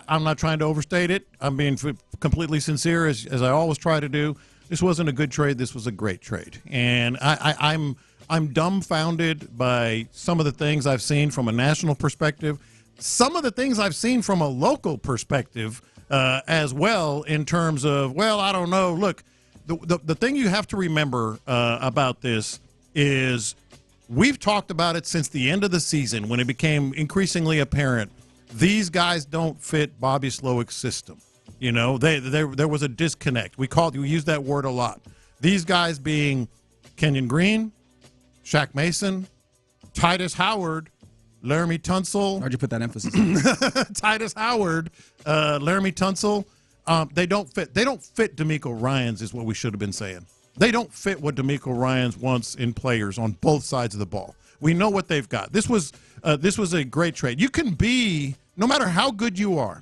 I'm not trying to overstate it. I'm being completely sincere, as I always try to do. This wasn't a good trade. This was a great trade. And I'm dumbfounded by some of the things I've seen from a national perspective, some of the things I've seen from a local perspective as well, in terms of, well, I don't know. Look, the thing you have to remember about this is we've talked about it since the end of the season when it became increasingly apparent these guys don't fit Bobby Slowick's system. You know, there was a disconnect. We used that word a lot. These guys being Kenyon Green, Shaq Mason, Titus Howard, Laremy Tunsil. Why'd you put that emphasis on? Titus Howard, Laremy Tunsil. They don't fit. They don't fit D'Amico Ryans is what we should have been saying. They don't fit what D'Amico Ryans wants in players on both sides of the ball. We know what they've got. This was a great trade. You can be, no matter how good you are,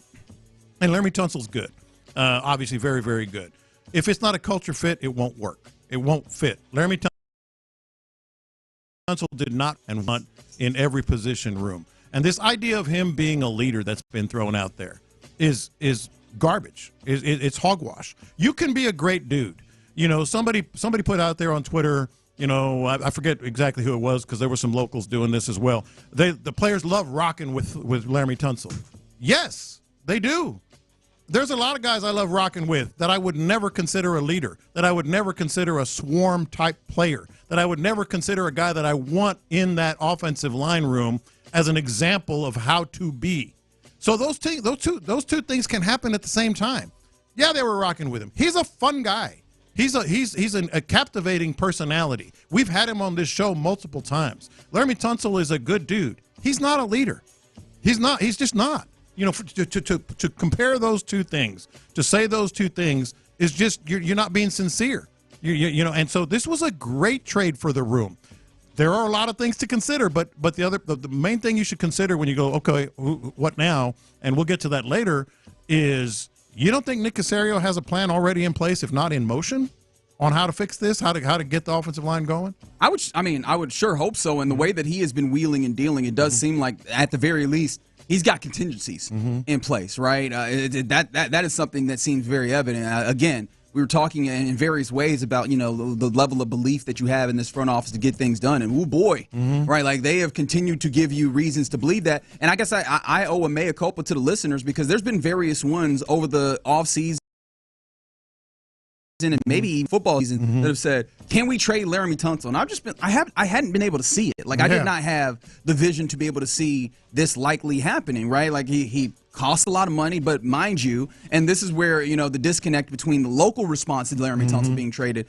and Laremy Tunsil's good, obviously very, very good. If it's not a culture fit, it won't work. It won't fit. Laremy Tunsil did not and want in every position room. And this idea of him being a leader that's been thrown out there is garbage. It's hogwash. You can be a great dude. You know, somebody put out there on Twitter, you know, I forget exactly who it was because there were some locals doing this as well. The players love rocking with Laremy Tunsil. Yes, they do. There's a lot of guys I love rocking with that I would never consider a leader, that I would never consider a swarm-type player, that I would never consider a guy that I want in that offensive line room as an example of how to be. So those two things can happen at the same time. Yeah, they were rocking with him. He's a fun guy. He's a captivating personality. We've had him on this show multiple times. Laremy Tunsil is a good dude. He's not a leader. He's not. He's just not. You know, to compare those two things, to say those two things is just you're not being sincere. You know, and so this was a great trade for the room. There are a lot of things to consider, but the main thing you should consider when you go, okay, what now? And we'll get to that later. Is you don't think Nick Caserio has a plan already in place, if not in motion, on how to fix this, how to get the offensive line going? I would sure hope so. And the way that he has been wheeling and dealing, it does seem like at the very least he's got contingencies in place, right? That is something that seems very evident. Again, we were talking in various ways about, you know, the level of belief that you have in this front office to get things done. And, oh, boy, right, like they have continued to give you reasons to believe that. And I guess I owe a mea culpa to the listeners because there's been various ones over the offseason and maybe even football season that have said, can we trade Laremy Tunsil? And I hadn't been able to see it. Like, I did not have the vision to be able to see this likely happening, right? Like, he costs a lot of money, but mind you, and this is where, you know, the disconnect between the local response to Laremy Tunsil being traded,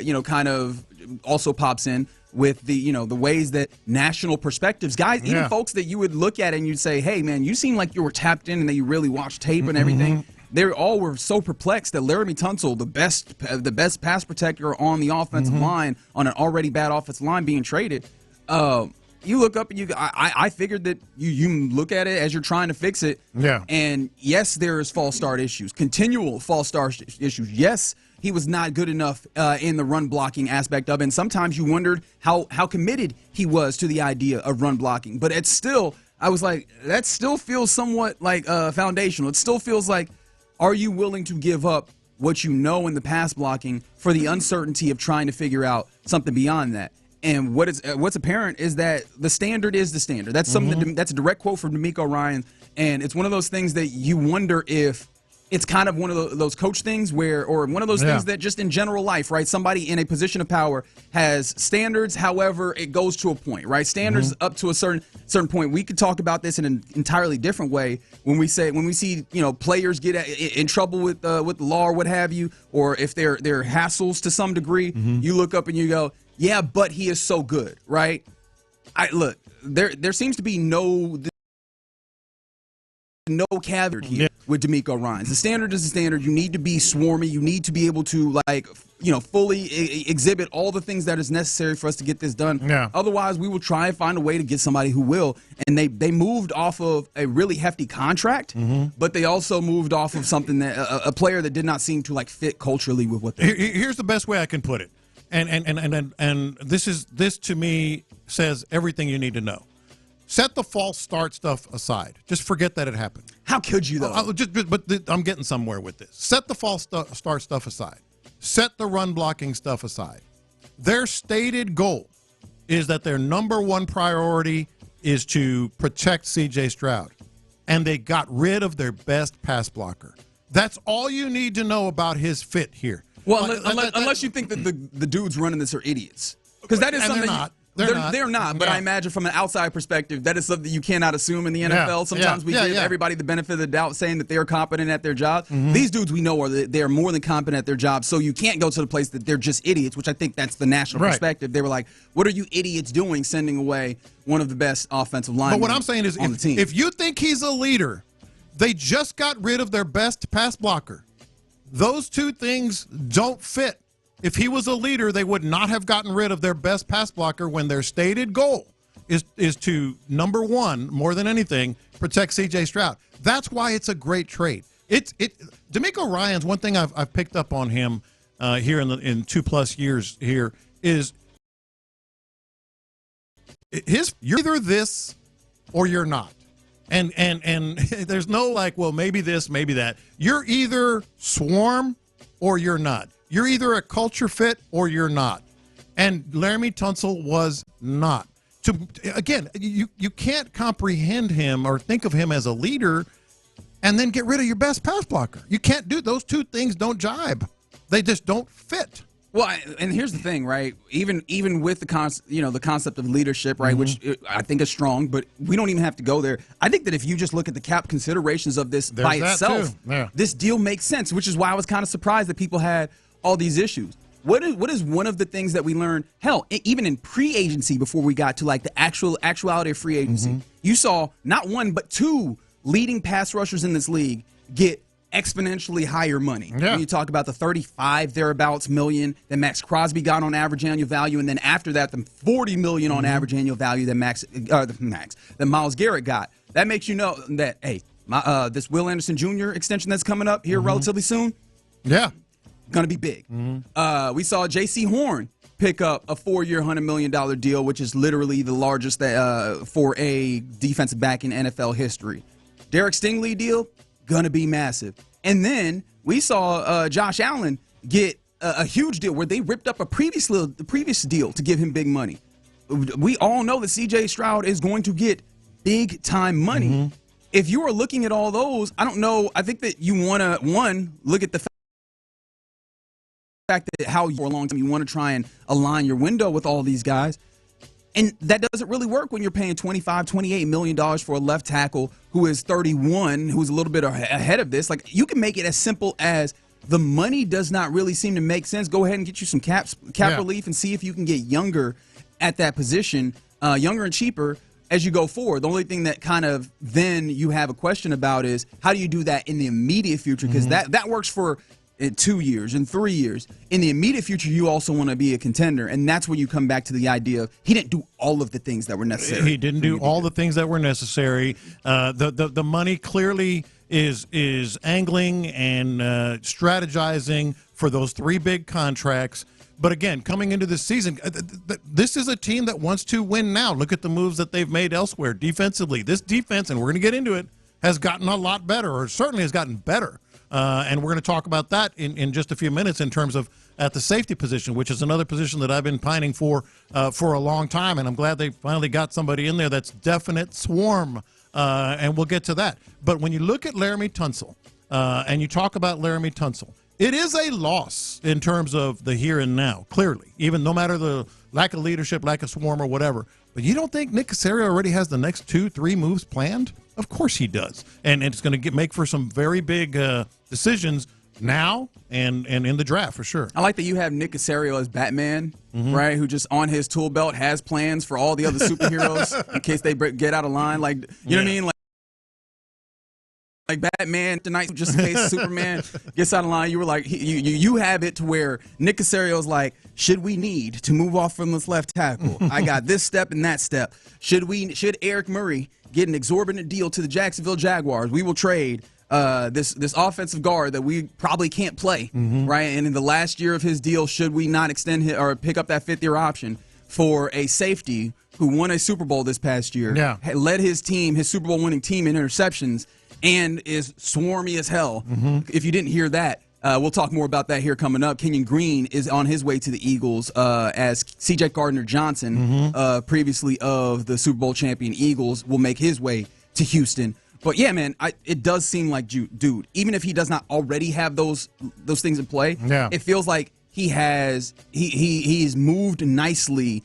you know, kind of also pops in with the, you know, the ways that national perspectives, guys, even folks that you would look at and you'd say, hey, man, you seem like you were tapped in and that you really watched tape and everything. They all were so perplexed that Laremy Tunsil, the best pass protector on the offensive line, on an already bad offensive line being traded, you look up and I figured that you look at it as you're trying to fix it. Yeah. And yes, there is false start issues, continual false start issues. Yes, he was not good enough in the run blocking aspect of it. And sometimes you wondered how committed he was to the idea of run blocking. But it's still, I was like, that still feels somewhat like foundational. It still feels like, are you willing to give up what you know in the pass blocking for the uncertainty of trying to figure out something beyond that? And what's apparent is that the standard is the standard. That's something that's a direct quote from D'Amico Ryans, and it's one of those things that you wonder if it's kind of one of those coach things or one of those things that just in general life, right? Somebody in a position of power has standards. However, it goes to a point, right? Standards up to a certain point. We could talk about this in an entirely different way when we see, you know, players get in trouble with the law or what have you, or if they're hassles to some degree. You look up and you go, yeah, but he is so good, right? Look, there seems to be no caveat here with D'Amico Ryans. The standard is the standard. You need to be swarmy. You need to be able to, like, you know, fully exhibit all the things that is necessary for us to get this done. Yeah. Otherwise, we will try and find a way to get somebody who will. And they moved off of a really hefty contract, but they also moved off of something that a player that did not seem to, like, fit culturally with what they. Here's the best way I can put it, and this to me says everything you need to know. Set the false start stuff aside. Just forget that it happened. How could you, though? I'm getting somewhere with this. Set the false start stuff aside. Set the run blocking stuff aside. Their stated goal is that their number one priority is to protect C.J. Stroud, and they got rid of their best pass blocker. That's all you need to know about his fit here. Well, unless you think that the dudes running this are idiots, because that is something. They're not. But I imagine from an outside perspective, that is something you cannot assume in the NFL. Sometimes we give everybody the benefit of the doubt, saying that they are competent at their job. These dudes we know they are more than competent at their job. So you can't go to the place that they're just idiots, which I think that's the national perspective. They were like, "What are you idiots doing, sending away one of the best offensive linemen?" But what I'm saying is, if you think he's a leader, they just got rid of their best pass blocker. Those two things don't fit. If he was a leader, they would not have gotten rid of their best pass blocker when their stated goal is to, number one, more than anything, protect C.J. Stroud. That's why it's a great trade. DeMeco Ryans, one thing I've picked up on him here in 2+ years here is you're either this or you're not. And there's no like, well, maybe this, maybe that. You're either swarm or you're not. You're either a culture fit or you're not. And Laremy Tunsil was not. Again, you can't comprehend him or think of him as a leader and then get rid of your best pass blocker. You can't do those two things. Don't jibe. They just don't fit. Well, and here's the thing, right? Even with the concept of leadership, right, which I think is strong, but we don't even have to go there. I think that if you just look at the cap considerations of this by itself, this deal makes sense, which is why I was kind of surprised that people had all these issues. What is one of the things that we learned? Hell, even in pre-agency, before we got to like the actuality of free agency, you saw not one but two leading pass rushers in this league get exponentially higher money. When you talk about the 35 thereabouts million that Max Crosby got on average annual value, and then after that, the 40 million on average annual value that that Myles Garrett got. That makes you know that this Will Anderson Jr. extension that's coming up here relatively soon. Going to be big. We saw J.C. Horn pick up a 4-year, $100 million deal, which is literally the largest for a defensive back in NFL history. Derek Stingley deal, going to be massive. And then we saw Josh Allen get a huge deal where they ripped up the previous deal to give him big money. We all know that C.J. Stroud is going to get big-time money. If you are looking at all those, I don't know. I think that you want to, one, look at the fact that how for a long time you want to try and align your window with all these guys. And that doesn't really work when you're paying $25, $28 million for a left tackle who is 31, who's a little bit ahead of this. Like, you can make it as simple as the money does not really seem to make sense. Go ahead and get you some cap relief and see if you can get younger at that position, younger and cheaper as you go forward. The only thing that kind of then you have a question about is how do you do that in the immediate future? Because that works for in 2 years, in 3 years. In the immediate future, you also want to be a contender, and that's when you come back to the idea of he didn't do all of the things that were necessary. He didn't do all the things that were necessary. The money clearly is angling and strategizing for those 3 big contracts. But again, coming into this season, this is a team that wants to win now. Look at the moves that they've made elsewhere defensively. This defense, and we're going to get into it, has gotten a lot better, or certainly has gotten better. And we're going to talk about that in just a few minutes in terms of at the safety position, which is another position that I've been pining for a long time. And I'm glad they finally got somebody in there that's definite swarm. And we'll get to that. But when you look at Laremy Tunsil and you talk about Laremy Tunsil, it is a loss in terms of the here and now, clearly, even no matter the lack of leadership, lack of swarm or whatever. But you don't think Nick Caserio already has the next 2-3 moves planned? Of course he does. And it's going to make for some very big decisions now and in the draft for sure. I like that you have Nick Caserio as Batman, right, who just on his tool belt has plans for all the other superheroes in case they get out of line. Like, you know what I mean? Like Batman tonight, just in case Superman gets out of line. You were like, you have it to where Nick Caserio's like, should we need to move off from this left tackle? I got this step and that step. Should Eric Murray get an exorbitant deal to the Jacksonville Jaguars? We will trade this offensive guard that we probably can't play, right? And in the last year of his deal, should we not extend him or pick up that 5th-year option for a safety who won a Super Bowl this past year, led his team, his Super Bowl winning team in interceptions, and is swarmy as hell. If you didn't hear that, we'll talk more about that here coming up. Kenyon Green is on his way to the Eagles as C.J. Gardner-Johnson, previously of the Super Bowl champion Eagles, will make his way to Houston. But yeah, man, it does seem like, dude, even if he does not already have those things in play, it feels like he's moved nicely,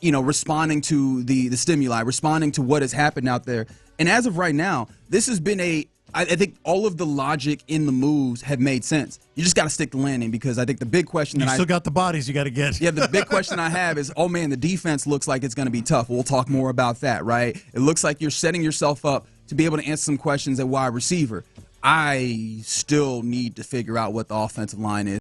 responding to the stimuli, responding to what has happened out there. And as of right now, this has been I think all of the logic in the moves have made sense. You just got to stick the landing, because I think the big question you still got the bodies you got to get. Yeah, the big question I have is, oh man, the defense looks like it's going to be tough. We'll talk more about that, right? It looks like you're setting yourself up to be able to answer some questions at wide receiver. I still need to figure out what the offensive line is.